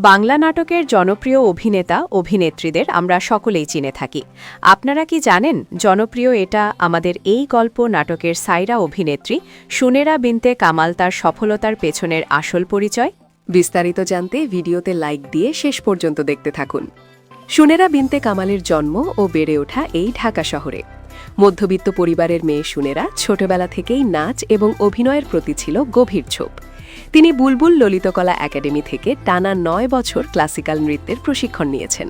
বাংলা নাটকের জনপ্রিয় অভিনেতা অভিনেত্রীদের আমরা সকলেই চিনে থাকি। আপনারা কি জানেন জনপ্রিয় এটা আমাদের এই গল্প নাটকের সাইরা অভিনেত্রী সুনেরা বিনতে কামাল তার সফলতার পেছনের আসল পরিচয়? বিস্তারিত জানতে ভিডিওতে লাইক দিয়ে শেষ পর্যন্ত দেখতে থাকুন। সুনেরা বিনতে কামালের জন্ম ও বেড়ে ওঠা এই ঢাকা শহরে। মধ্যবিত্ত পরিবারের মেয়ে সুনেরা ছোটবেলা থেকেই নাচ এবং অভিনয়ের প্রতি ছিল গভীর ছোপ। তিনি বুলবুল ললিতকলা একাডেমি থেকে টানা ৯ বছর ক্লাসিক্যাল নৃত্যের প্রশিক্ষণ নিয়েছেন।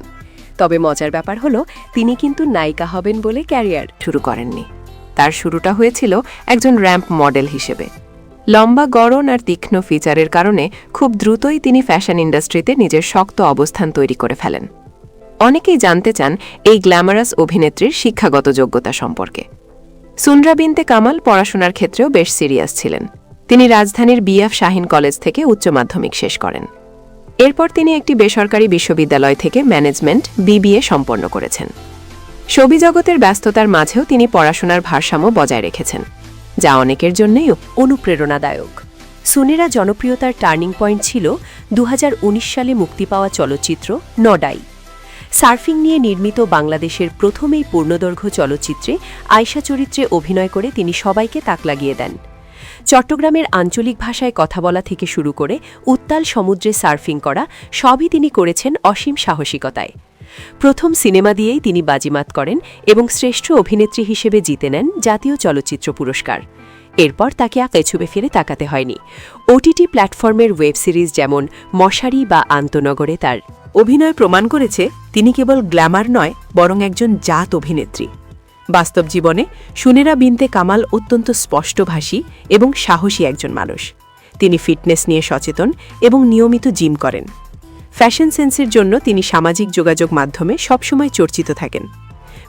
তবে মজার ব্যাপার হলো তিনি কিন্তু নায়িকা হবেন বলে ক্যারিয়ার শুরু করেননি। তার শুরুটা হয়েছিল একজন র্যাম্প মডেল হিসেবে। লম্বা গড়ন আর তীক্ষ্ণ ফিচারের কারণে খুব দ্রুতই তিনি ফ্যাশন ইন্ডাস্ট্রিতে নিজের শক্ত অবস্থান তৈরি করে ফেলেন। অনেকেই জানতে চান এই গ্ল্যামারাস অভিনেত্রীর শিক্ষাগত যোগ্যতা সম্পর্কে। সুনরা বিনতে কামাল পড়াশোনার ক্ষেত্রেও বেশ সিরিয়াস ছিলেন। তিনি রাজধানীর বিএফ শাহীন কলেজ থেকে উচ্চ মাধ্যমিক শেষ করেন। এরপর তিনি একটি বেসরকারি বিশ্ববিদ্যালয় থেকে ম্যানেজমেন্ট বিবিএ সম্পন্ন করেছেন। ছবি জগতের ব্যস্ততার মাঝেও তিনি পড়াশোনার ভারসাম্য বজায় রেখেছেন, যা অনেকের জন্যই অনুপ্রেরণাদায়ক। সুনেরা জনপ্রিয়তার টার্নিং পয়েন্ট ছিল ২০১৯ সালে মুক্তি পাওয়া চলচ্চিত্র নডাই। সার্ফিং নিয়ে নির্মিত বাংলাদেশের প্রথম এই পূর্ণদৈর্ঘ্য চলচ্চিত্রে আয়শা চরিত্রে অভিনয় করে তিনি সবাইকে তাক লাগিয়ে দেন। চট্টগ্রামের আঞ্চলিক ভাষায় কথা বলা থেকে শুরু করে উত্তাল সমুদ্রে সার্ফিং করা সবই তিনি করেছেন অসীম সাহসিকতায়। প্রথম সিনেমা দিয়েই তিনি বাজিমাত করেন এবং শ্রেষ্ঠ অভিনেত্রী হিসেবে জিতে নেন জাতীয় চলচ্চিত্র পুরস্কার। এরপর তাকে আর পেছনে ফিরে তাকাতে হয়নি। ওটিটি প্ল্যাটফর্মের ওয়েব সিরিজ যেমন মশারি বা আন্তনগরে তার অভিনয় প্রমাণ করেছে তিনি কেবল গ্ল্যামার নয়, বরং একজন জাত অভিনেত্রী। বাস্তব জীবনে সুনেরা বিনতে কামাল অত্যন্ত স্পষ্টভাষী এবং সাহসী একজন মানুষ। তিনি ফিটনেস নিয়ে সচেতন এবং নিয়মিত জিম করেন। ফ্যাশন সেন্সের জন্য তিনি সামাজিক যোগাযোগ মাধ্যমে সবসময় চর্চিত থাকেন।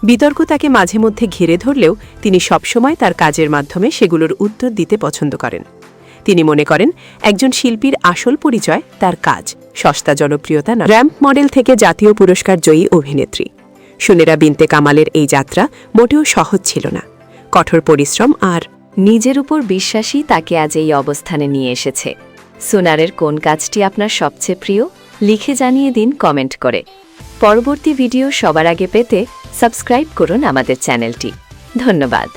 বিতর্ক তাকে মাঝে মধ্যে ঘিরে ধরলেও তিনি সবসময় তার কাজের মাধ্যমে সেগুলোর উত্তর দিতে পছন্দ করেন। তিনি মনে করেন একজন শিল্পীর আসল পরিচয় তার কাজ, সস্তা জনপ্রিয়তা না। র্যাম্প মডেল থেকে জাতীয় পুরস্কার জয়ী অভিনেত্রী সুনেরা বিনতে কামালের এই যাত্রা মোটেও সহজ ছিল না। কঠোর পরিশ্রম আর নিজের উপর বিশ্বাসই তাকে আজ এই অবস্থানে নিয়ে এসেছে। সুনারের কোন কাজটি আপনার সবচেয়ে প্রিয় লিখে জানিয়ে দিন কমেন্ট করে। পরবর্তী ভিডিও সবার আগে পেতে সাবস্ক্রাইব করুন আমাদের চ্যানেলটি। ধন্যবাদ।